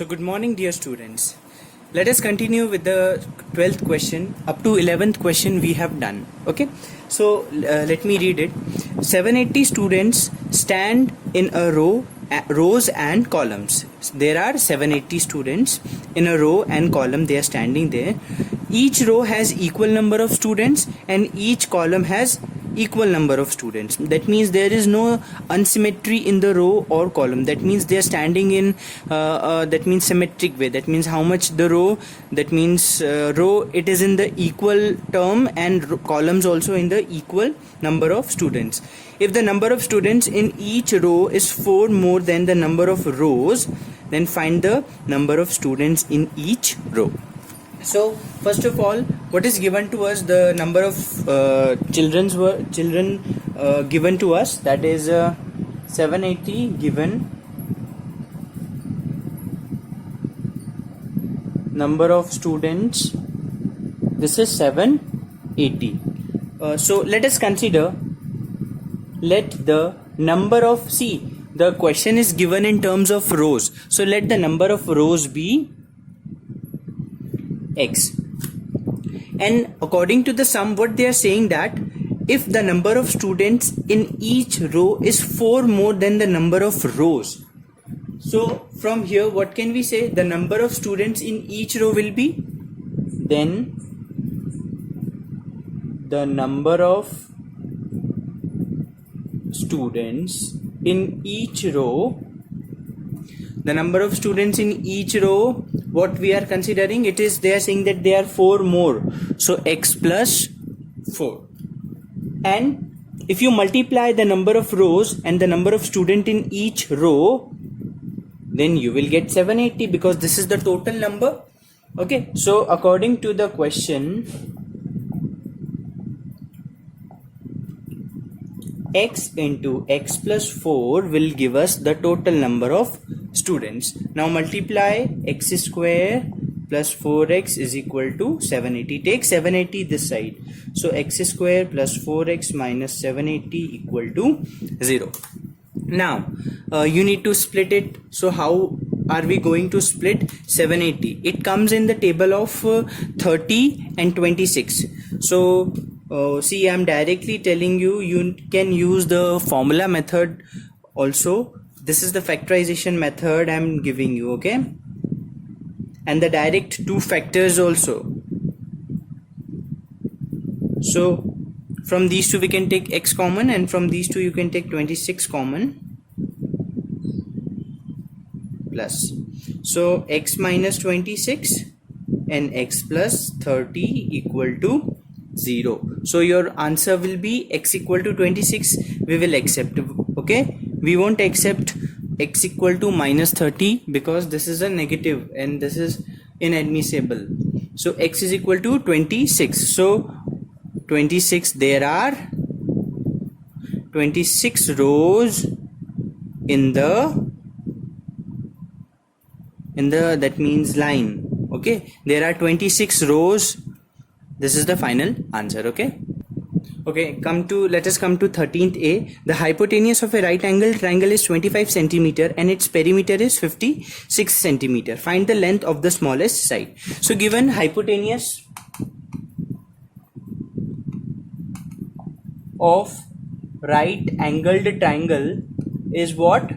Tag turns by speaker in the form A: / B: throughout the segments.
A: So good morning dear students. Let us continue with the 12th question. Up to 11th question we have done. Okay. So let me read it. 780 students stand in a rows and columns. There are 780 students in a row and column. They are standing there. Each row has equal number of students and each column has equal number of students. That means there is no unsymmetry in the row or column. That means they are standing in that means symmetric way. That means how much the row, that means row it is in the equal term and columns also in the equal number of students. If the number of students in each row is 4 more than the number of rows, then find the number of students in each row. So first of all, what is given to us, the number of children given to us, that is 780 given number of students, this is 780. So let us consider, let the number of, see the question is given in terms of rows, so let the number of rows be x, and according to the sum what they are saying, that if the number of students in each row is 4 more than the number of rows, so from here what can we say, the number of students in each row will be, then the number of students in each row, the number of students in each row, what we are considering, it is, they are saying that they are 4 more, so x plus 4, and if you multiply the number of rows and the number of student in each row, then you will get 780, because this is the total number. Okay, so according to the question, x into x plus 4 will give us the total number of students. Now multiply x square plus 4x is equal to 780. Take 780 this side, so x square plus 4x minus 780 equal to 0. Now you need to split it. So how are we going to split 780? It comes in the table of 30 and 26. So see, I am directly telling you, you can use the formula method also. This is the factorization method I am giving you, okay, and the direct 2 factors also. So from these 2 we can take x common, and from these 2 you can take 26 common, plus, so x minus 26 and x plus 30 equal to 0. So your answer will be x equal to 26. We will accept, okay, we won't accept x equal to minus 30 because this is a negative and this is inadmissible. So x is equal to 26. So 26, there are 26 rows in the that means line. Okay, there are 26 rows. This is the final answer. Okay, let us come to 13th A. The hypotenuse of a right angle triangle is 25 centimeter and its perimeter is 56 centimeter. Find the length of the smallest side. So given hypotenuse of right angled triangle is what,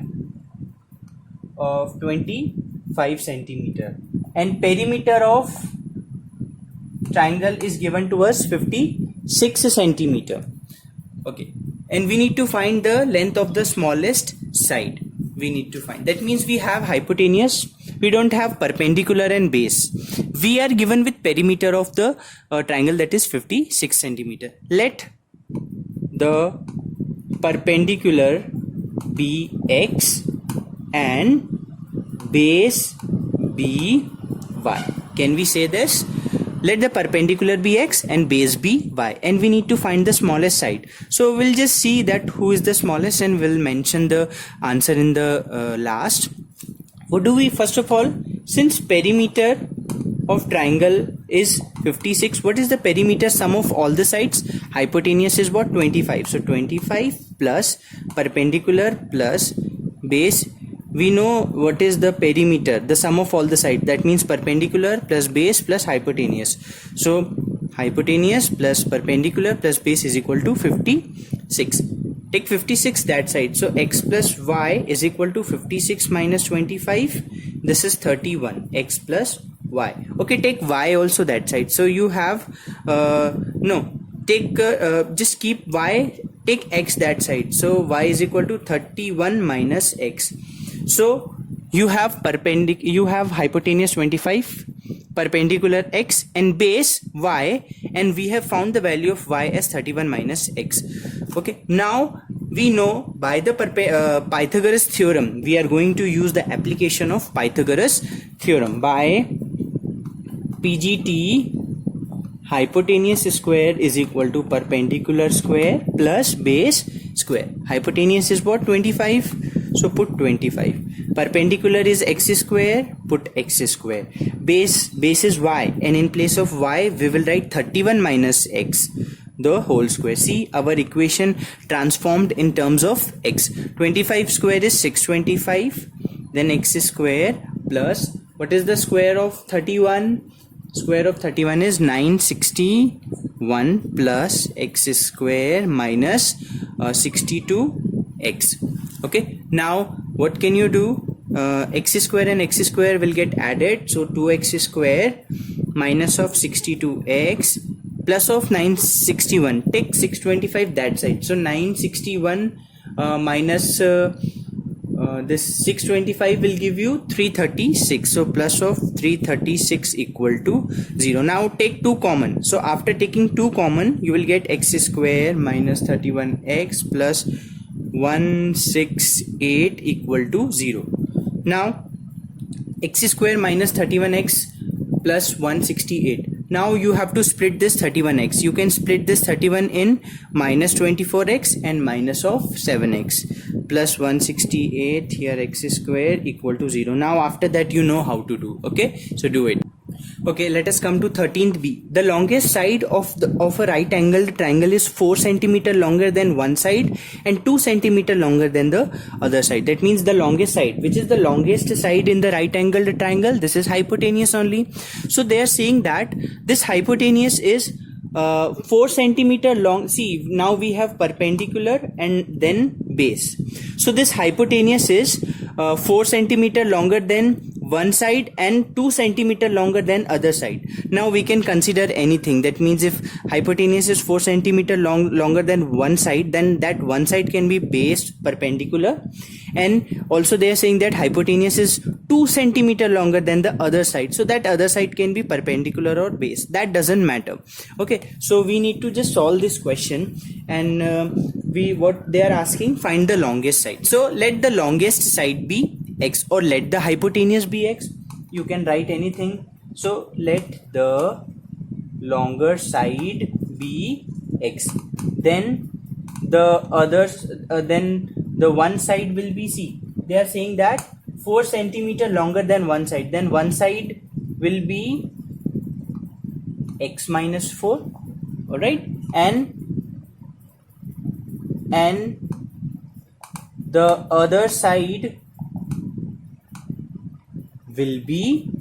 A: of 25 centimeter, and perimeter of triangle is given to us 56 centimeter. Okay, and we need to find the length of the smallest side. We need to find, that means we have hypotenuse, we don't have perpendicular and base. We are given with perimeter of the triangle, that is 56 centimeter. Let the perpendicular be x and base be y. Can we say this? Let the perpendicular be x and base be y, and we need to find the smallest side. So we'll just see that who is the smallest and we'll mention the answer in the last. What do we, first of all, since perimeter of triangle is 56, what is the perimeter sum of all the sides? Hypotenuse is what, 25. So 25 plus perpendicular plus base we know what is the perimeter, the sum of all the sides, that means perpendicular plus base plus hypotenuse. So hypotenuse plus perpendicular plus base is equal to 56. Take 56 that side, so x plus y is equal to 56 minus 25, this is 31, x plus y. Okay, take y also that side, so you have just keep y, take x that side, so y is equal to 31 minus x. So you have hypotenuse 25, perpendicular x, and base y, and we have found the value of y as 31 minus x. Okay, now we know by the Pythagoras theorem, we are going to use the application of Pythagoras theorem. By PGT, hypotenuse square is equal to perpendicular square plus base square. Hypotenuse is what? 25, so put 25. Perpendicular is x square, put x square. Base is y, and in place of y we will write 31 minus x, the whole square. See, our equation transformed in terms of x. 25 square is 625, then x square plus, what is the square of 31? Square of 31 is 961 plus x square minus 62x. Okay, now what can you do? X square and x square will get added, so 2x square minus of 62x plus of 961, take 625 that side, so 961 minus this 625 will give you 336, so plus of 336 equal to 0. Now take 2 common, so after taking 2 common you will get x square minus 31x plus 168 equal to 0. Now x square minus 31x plus 168. Now you have to split this 31x. You can split this 31 in minus 24x and minus of 7x plus 168 here, x square equal to 0. Now after that you know how to do. Okay, so do it. Okay, let us come to 13th B. The longest side of a right angled triangle is 4 cm longer than one side and 2 cm longer than the other side. That means the longest side, which is the longest side in the right angled triangle, this is hypotenuse only. So they are saying that this hypotenuse is 4 cm long. See, now we have perpendicular and then base. So this hypotenuse is 4 cm longer than one side and 2 cm longer than other side. Now we can consider anything. That means if hypotenuse is 4 cm longer than one side, then that one side can be base perpendicular, and also they are saying that hypotenuse is 2 cm longer than the other side, so that other side can be perpendicular or base. That doesn't matter. Okay, so we need to just solve this question, and what they are asking, find the longest side. So let the longest side be x, or let the hypotenuse be x. You can write anything. So let the longer side be x, then the others then the one side will be c. They are saying that 4 cm longer than one side, then one side will be x minus 4. All right, and the other side will be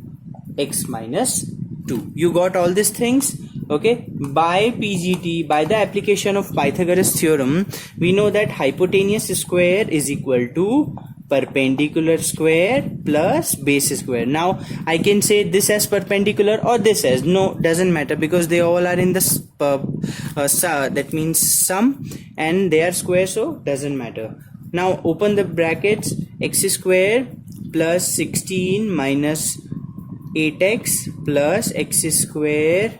A: x minus 2. You got all these things? Okay, by PGT, by the application of Pythagoras theorem, we know that hypotenuse square is equal to perpendicular square plus base square. Now I can say this as perpendicular or this as, no, doesn't matter, because they all are in the that means sum, and they are square, so doesn't matter. Now open the brackets, x square plus 16 minus 8x plus x square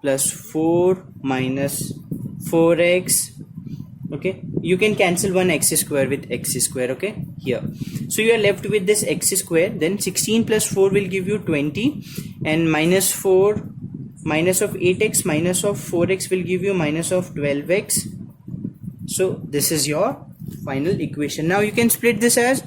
A: plus 4 minus 4x. Okay, you can cancel one x square with x square. Okay, here, so you are left with this x square, then 16 plus 4 will give you 20, and minus 4 minus of 8x minus of 4x will give you minus of 12x. So this is your final equation. Now you can split this as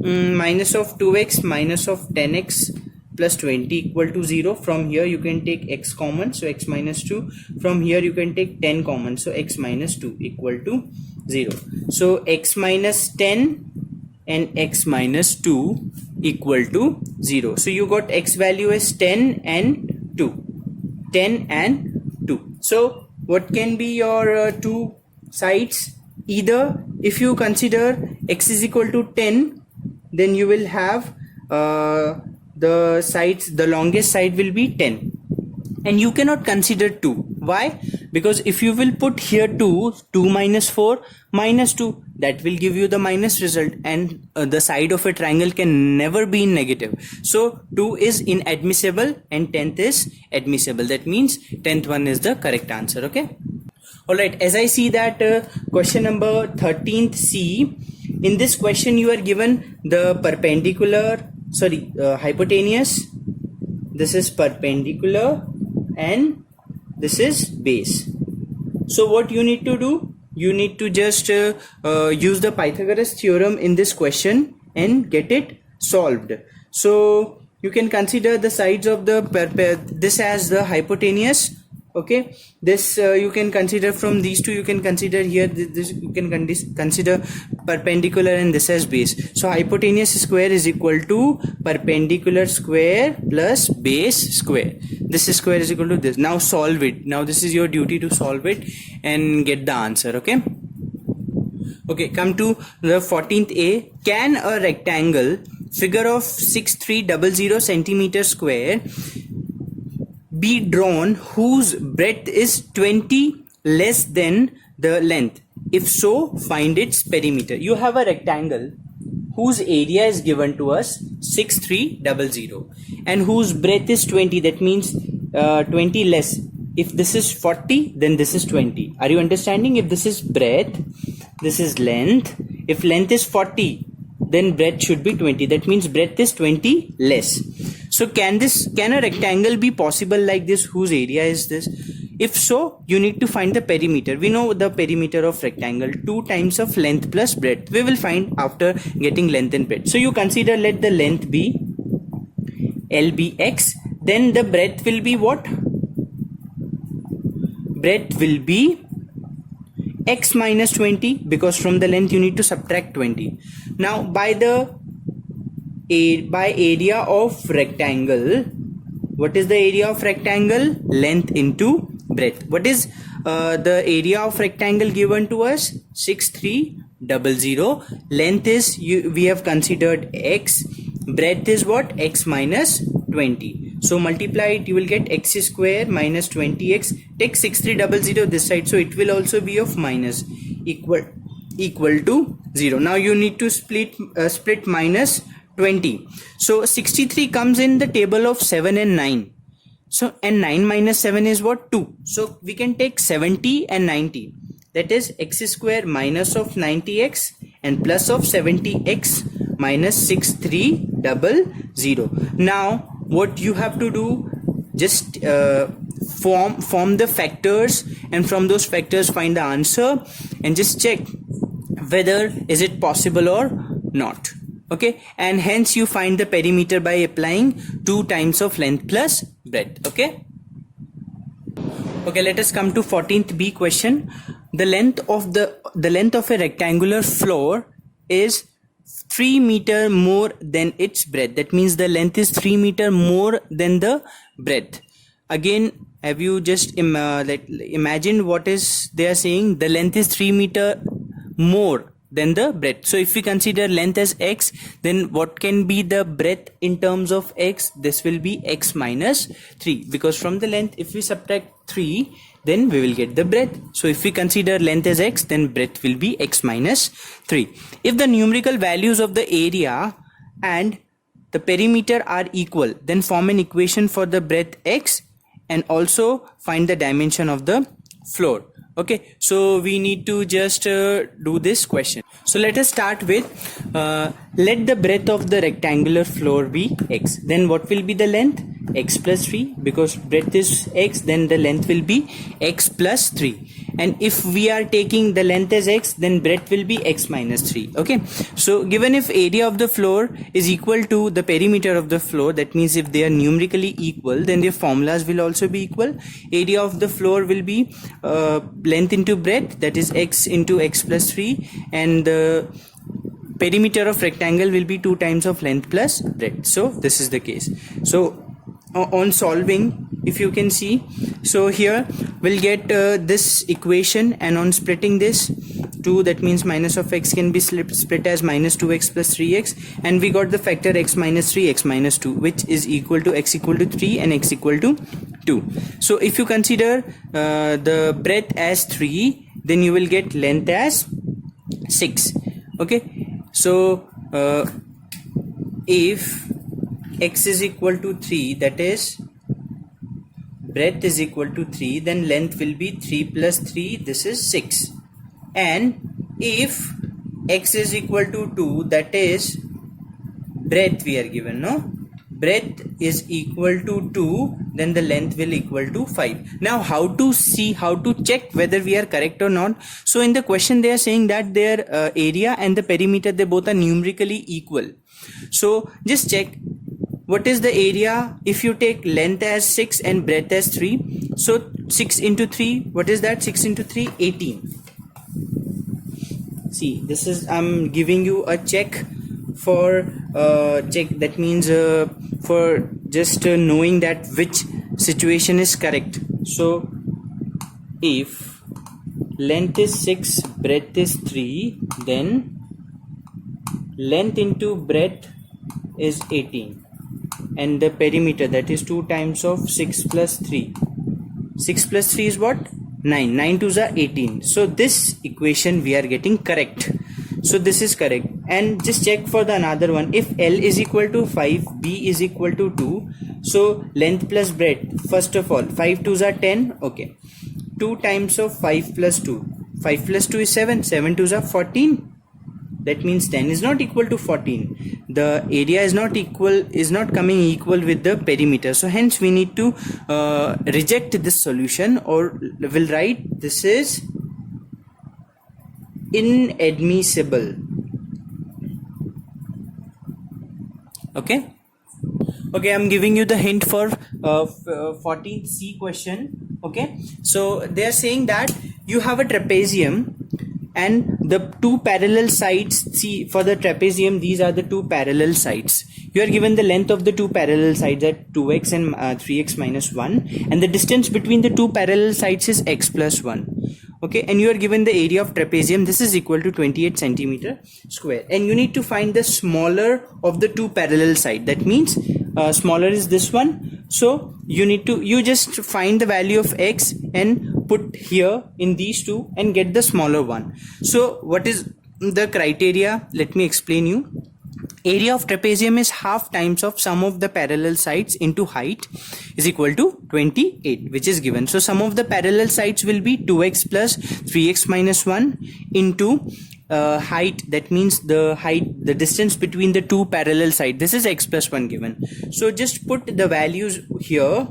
A: minus of 2x minus of 10x plus 20 equal to 0. From here you can take x common, so x minus 2. From here you can take 10 common, so x minus 2 equal to 0. So x minus 10 and x minus 2 equal to 0. So you got x value as 10 and 2. 10 and 2. So what can be your two sides? Either if you consider x is equal to 10, then you will have the sides, the longest side will be 10, and you cannot consider 2. Why? Because if you will put here 2 minus 4 minus 2, that will give you the minus result, and the side of a triangle can never be in negative. So 2 is inadmissible and 10th is admissible. That means 10th one is the correct answer. Okay. Alright, as I see that question number 13th C, in this question you are given the hypotenuse. This is perpendicular and this is base. So what you need to do? You need to just use the Pythagoras theorem in this question and get it solved. So you can consider the sides of this as the hypotenuse. Okay, this you can consider from these two. You can consider here this, you can consider perpendicular and this as base. So hypotenuse square is equal to perpendicular square plus base square. This square is equal to this. Now solve it. Now this is your duty to solve it and get the answer. Okay. Okay, come to the 14th A. Can a rectangle figure of 6300 centimeter square be drawn whose breadth is 20 less than the length? If so, find its perimeter. You have a rectangle whose area is given to us 6300 and whose breadth is 20. That means 20 less. If this is 40, then this is 20. Are you understanding? If this is breadth, this is length. If length is 40, then breadth should be 20. That means breadth is 20 less. So can a rectangle be possible like this whose area is this? If so, you need to find the perimeter. We know the perimeter of rectangle, 2 times of length plus breadth. We will find after getting length and breadth. So you consider, let the length be L be x, then the breadth will be what? Breadth will be x minus 20, because from the length you need to subtract 20. Now by area of rectangle, what is the area of rectangle? Length into breadth. What is the area of rectangle given to us? 6300. Length is, we have considered x. Breadth is what? X minus 20. So multiply it, you will get x square minus 20x. Take 6300 this side, so it will also be of minus equal to 0. Now you need to split minus 20. So 63 comes in the table of 7 and 9. So and 9 minus 7 is what? 2. So we can take 70 and 90. That is x square minus of 90x and plus of 70x minus 6300. Now what you have to do, just form the factors, and from those factors find the answer and just check whether is it possible or not. Okay, and hence you find the perimeter by applying 2 times of length plus breadth. Okay, let us come to 14th B question. The length of a rectangular floor is 3 meter more than its breadth. That means the length is 3 meter more than the breadth. Again, have you just imagine what is they are saying? The length is 3 meter more than the breadth. So if we consider length as x, then what can be the breadth in terms of x? This will be x minus 3, because from the length if we subtract 3, then we will get the breadth. So if we consider length as x, then breadth will be x minus 3. If the numerical values of the area and the perimeter are equal, then form an equation for the breadth x and also find the dimension of the floor. Okay, so we need to just do this question. So let us start with let the breadth of the rectangular floor be x. Then what will be the length? X plus 3, because breadth is x, then the length will be x plus 3. And if we are taking the length as x, then breadth will be x minus 3. Okay, so given if area of the floor is equal to the perimeter of the floor, that means if they are numerically equal, then their formulas will also be equal. Area of the floor will be length into breadth, that is x into x plus 3, and the perimeter of rectangle will be 2 times of length plus breadth. So this is the case. So on solving, if you can see, so here we'll get this equation, and on splitting this 2, that means minus of x can be split as minus 2x plus 3x, and we got the factor x minus 3, x minus 2, which is equal to x equal to 3 and x equal to 2. So if you consider the breadth as 3, then you will get length as 6. Okay, so if x is equal to 3, that is breadth is equal to 3, then length will be 3 plus 3, this is 6. And if x is equal to 2, that is breadth we are given, no? Breadth is equal to 2, then the length will equal to 5. Now how to see, how to check whether we are correct or not? So in the question they are saying that their area and the perimeter, they both are numerically equal. So just check what is the area if you take length as 6 and breadth as 3. So 6 into 3, what is that? 6 into 3, 18. See, this is, I'm giving you a check for check, that means for just knowing that which situation is correct. So if length is 6, breadth is 3, then length into breadth is 18, and the perimeter, that is 2 times of 6 plus 3. 6 plus 3 is what? 9. 9 2s are 18. So this equation we are getting correct. So this is correct. And just check for the another one. If L is equal to 5, B is equal to 2, so length plus breadth, first of all, 5 2s are 10. Okay, 2 times of 5 plus 2. 5 plus 2 is 7. 7 2s are 14. That means 10 is not equal to 14. The area is not equal, is not coming equal with the perimeter. So hence we need to reject this solution, or will write this is inadmissible. Okay. Okay, I'm giving you the hint for 14th C question. Okay, so they are saying that you have a trapezium, and the two parallel sides, see for the trapezium, these are the two parallel sides. You are given the length of the two parallel sides at 2x and 3x minus 1, and the distance between the two parallel sides is x plus 1. Okay, and you are given the area of trapezium, this is equal to 28 centimeter square, and you need to find the smaller of the two parallel side. That means smaller is this one. So you just find the value of x and put here in these two and get the smaller one. So what is the criteria? Let me explain you. Area of trapezium is half times of sum of the parallel sides into height is equal to 28, which is given. So sum of the parallel sides will be 2x plus 3x minus 1 into height, that means the height, the distance between the two parallel sides, this is x plus 1 given. So just put the values here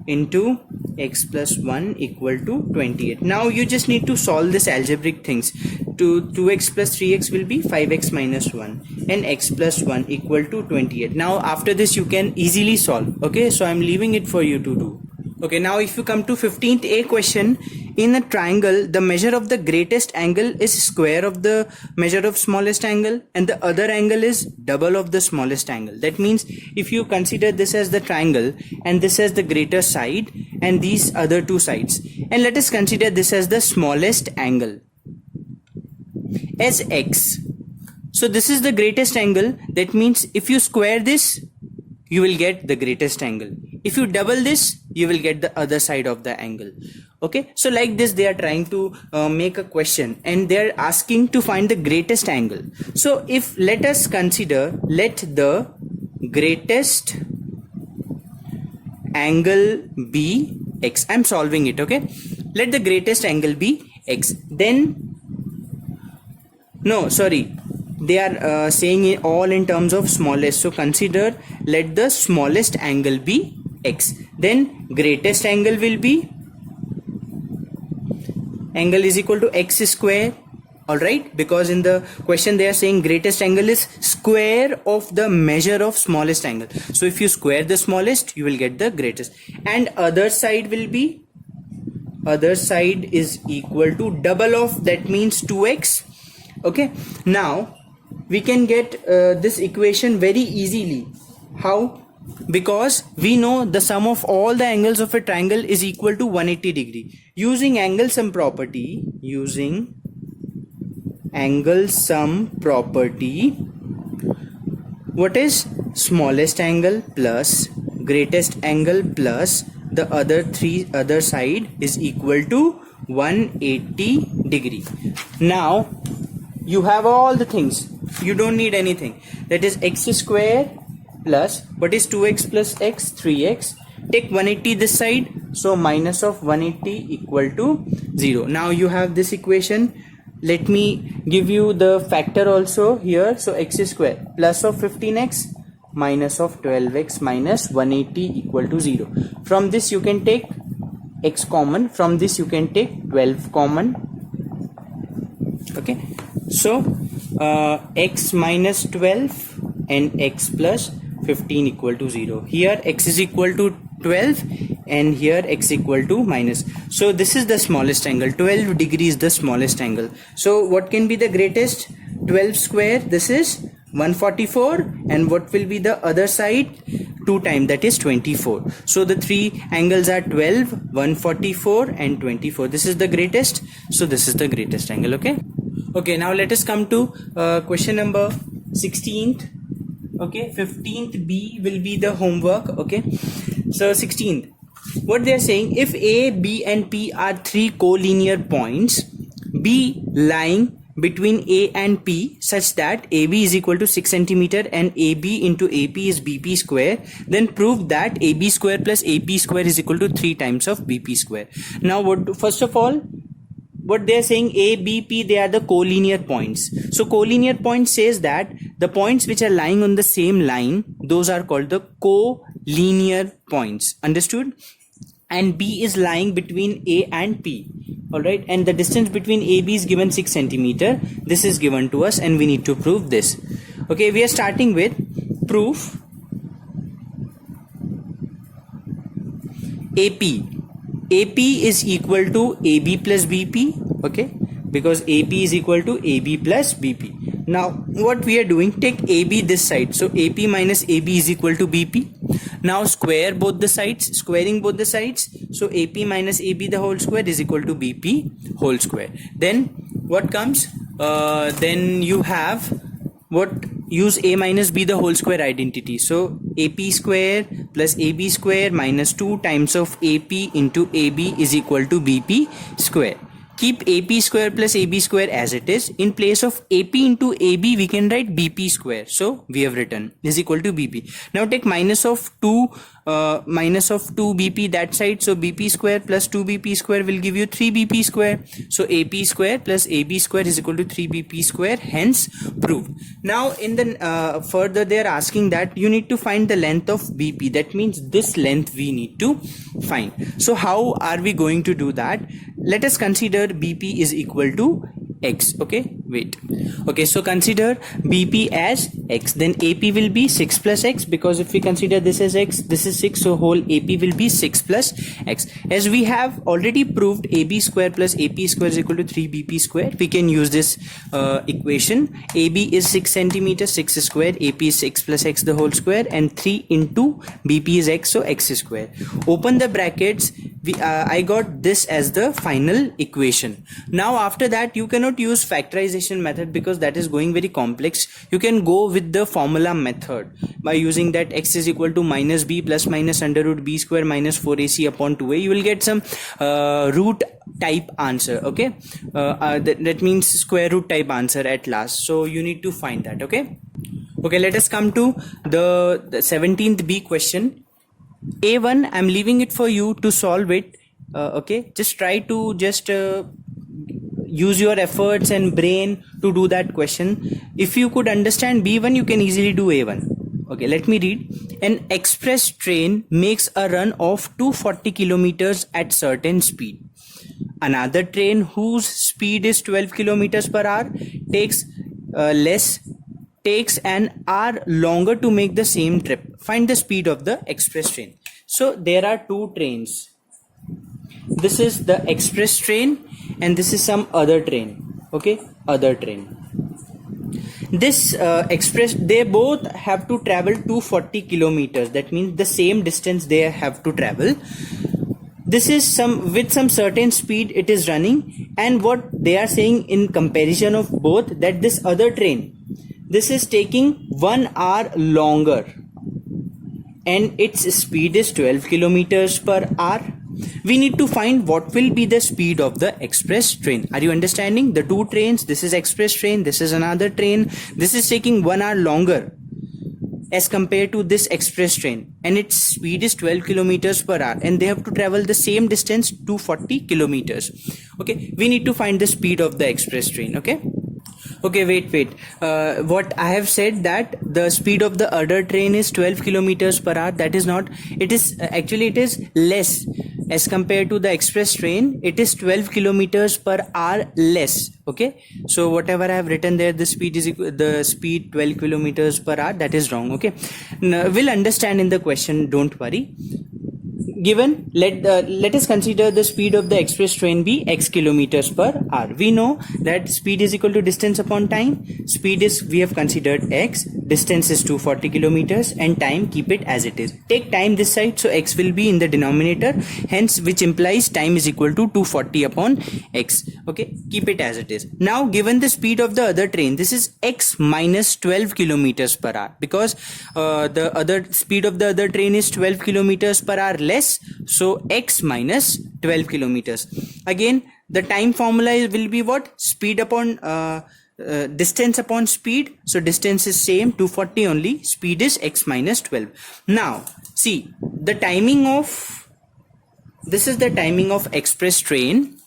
A: into x plus 1 equal to 28. Now you just need to solve this algebraic things. 2x plus 3x will be 5x minus 1, and x plus 1 equal to 28. Now after this you can easily solve. Okay, so I'm leaving it for you to do. Okay, now if you come to 15th A question, in a triangle the measure of the greatest angle is square of the measure of smallest angle, and the other angle is double of the smallest angle. That means if you consider this as the triangle and this as the greater side and these other two sides, and let us consider this as the smallest angle as x. So this is the greatest angle. That means if you square this, you will get the greatest angle. If you double this, you will get the other side of the angle. Okay, so like this they are trying to make a question, and they are asking to find the greatest angle. So if let us consider, let the greatest angle be x. I'm solving it. Okay, let the greatest angle be x. Then no, sorry, they are saying it all in terms of smallest. So consider, let the smallest angle be x. Then greatest angle will be, angle is equal to x square. Alright, because in the question they are saying greatest angle is square of the measure of smallest angle. So if you square the smallest, you will get the greatest. And other side will be, other side is equal to double of, that means 2x Okay, now we can get this equation very easily. How? Because we know the sum of all the angles of a triangle is equal to 180 degree. Using angle sum property, what is smallest angle plus greatest angle plus the other side is equal to 180 degree. Now you have all the things, you don't need anything. That is x square plus, what is 2x plus x, 3x. Take 180 this side, so minus of 180 equal to 0. Now you have this equation. Let me give you the factor also here. So x square plus of 15x minus of 12x minus 180 equal to 0. From this you can take x common, from this you can take 12 common. Okay, so x minus 12 and x plus 15 equal to 0. Here x is equal to 12 and here x equal to minus. So this is the smallest angle. 12 degrees is the smallest angle. So what can be the greatest? 12 square, this is 144, and what will be the other side? 2 times, that is 24. So the three angles are 12, 144 and 24. This is the greatest, so this is the greatest angle. Okay, now let us come to question number 16th. Okay, 15th B will be the homework. Okay, so 16th, what they are saying, if A, B and P are three collinear points, B lying between A and P such that AB is equal to 6 centimeter and AB into AP is BP square, then prove that AB square plus AP square is equal to 3 times of BP square. Now first of all, what they are saying, A, B, P, they are the collinear points. So collinear point says that the points which are lying on the same line, those are called the collinear points. Understood? And B is lying between A and P. Alright, and the distance between AB is given 6 centimeter. This is given to us and we need to prove this. Okay, we are starting with proof AP. AP is equal to AB plus BP. Okay, because AP is equal to AB plus BP. Now what we are doing, take AB this side, so AP minus AB is equal to BP. Now square both the sides, squaring both the sides, so AP minus AB the whole square is equal to BP whole square. Then what comes, then you have what, use A minus B the whole square identity. So AP square plus AB square minus 2 times of AP into AB is equal to BP square. Keep AP square plus AB square as it is. In place of AP into AB, we can write BP square. So we have written is equal to BP. Now take minus of 2 BP that side. So BP square plus 2 BP square will give you 3 BP square. So AP square plus AB square is equal to 3 BP square. Hence proved. Now in the further they are asking that you need to find the length of BP. That means this length we need to find. So how are we going to do that? Let us consider BP is equal to x. Okay, wait. Okay, so consider BP as x, then AP will be 6 plus x, because if we consider this as x, this is 6, so whole AP will be 6 plus x. As we have already proved AB square plus AP square is equal to 3 BP square, we can use this equation. AB is 6 centimeter, 6 square, AP is 6 plus x the whole square, and 3 into BP is x, so x square. Open the brackets. I got this as the final equation. Now after that you cannot use factorization method because that is going very complex. You can go with the formula method by using that x is equal to minus b plus minus under root b square minus 4ac upon 2a. You will get some root type answer. Okay, that means square root type answer at last. So you need to find that. Okay, let us come to the 17th B question. A1, I'm leaving it for you to solve it. Okay, just try to use your efforts and brain to do that question. If you could understand B1, you can easily do A1. Okay, let me read. An express train makes a run of 240 kilometers at certain speed. Another train whose speed is 12 kilometers per hour takes an hour longer to make the same trip. Find the speed of the express train. So there are two trains. This is the express train and this is some other train. Okay, other train. this express, they both have to travel 240 kilometers. That means the same distance they have to travel. This is some with some certain speed it is running, and what they are saying in comparison of both, that this other train, this is taking 1 hour longer and its speed is 12 kilometers per hour. We need to find what will be the speed of the express train. Are you understanding? The two trains, this is express train, this is another train. This is taking 1 hour longer as compared to this express train, and its speed is 12 kilometers per hour, and they have to travel the same distance, 240 kilometers. Okay, we need to find the speed of the express train. Okay, wait, what I have said, that the speed of the other train is 12 kilometers per hour. That is not, it is actually, it is less as compared to the express train. It is 12 kilometers per hour less. Okay, so whatever I have written there, the speed is the speed 12 kilometers per hour, that is wrong. Okay, now, we'll understand in the question, don't worry. Given, let us consider the speed of the express train be x kilometers per hour. We know that speed is equal to distance upon time. Speed is, we have considered x, distance is 240 kilometers, and time, keep it as it is. Take time this side, so x will be in the denominator, hence which implies time is equal to 240 upon x. Okay, keep it as it is. Now given the speed of the other train, this is x minus 12 kilometers per hour, because the other speed of the other train is 12 kilometers per hour less. So x minus 12 kilometers. Again, the time formula will be what? Speed upon distance upon speed. So distance is same, 240 only. Speed is x minus 12. Now see the timing of, this is the timing of express train,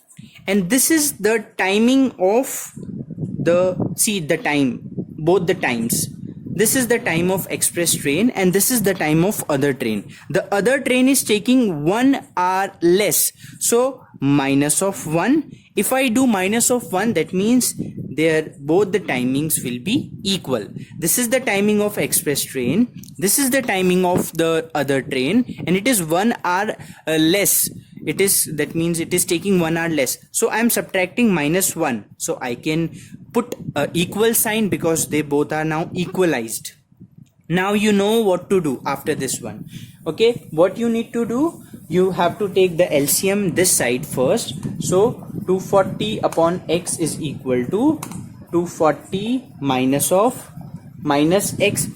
A: and this is the timing of the, see the time, both the times. This is the time of express train, and this is the time of other train. The other train is taking 1 hour less, so minus of 1. If I do minus of 1, that means there both the timings will be equal. This is the timing of express train, this is the timing of the other train, and it is 1 hour less. It is, that means it is taking 1 hour less. So I am subtracting minus 1. So I can put a equal sign because they both are now equalized. Now you know what to do after this one. Okay, what you need to do, you have to take the LCM this side first. So 240 upon x is equal to 240 minus of minus x.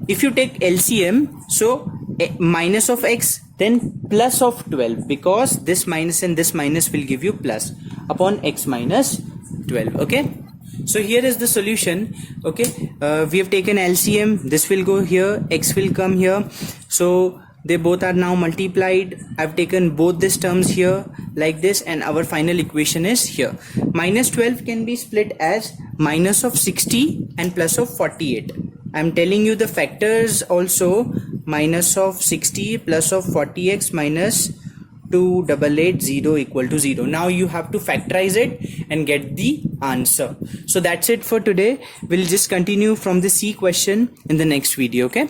A: If you take LCM, so minus of x, then plus of 12, because this minus and this minus will give you plus upon x minus 12. Okay, so here is the solution. Okay, we have taken LCM, this will go here, x will come here, so they both are now multiplied. I've taken both these terms here like this, and our final equation is here. Minus 12 can be split as minus of 60 and plus of 48. I'm telling you the factors also, minus of 60 plus of 40x minus 2880 equal to 0. Now you have to factorize it and get the answer. So that's it for today. We'll just continue from the C question in the next video. Okay.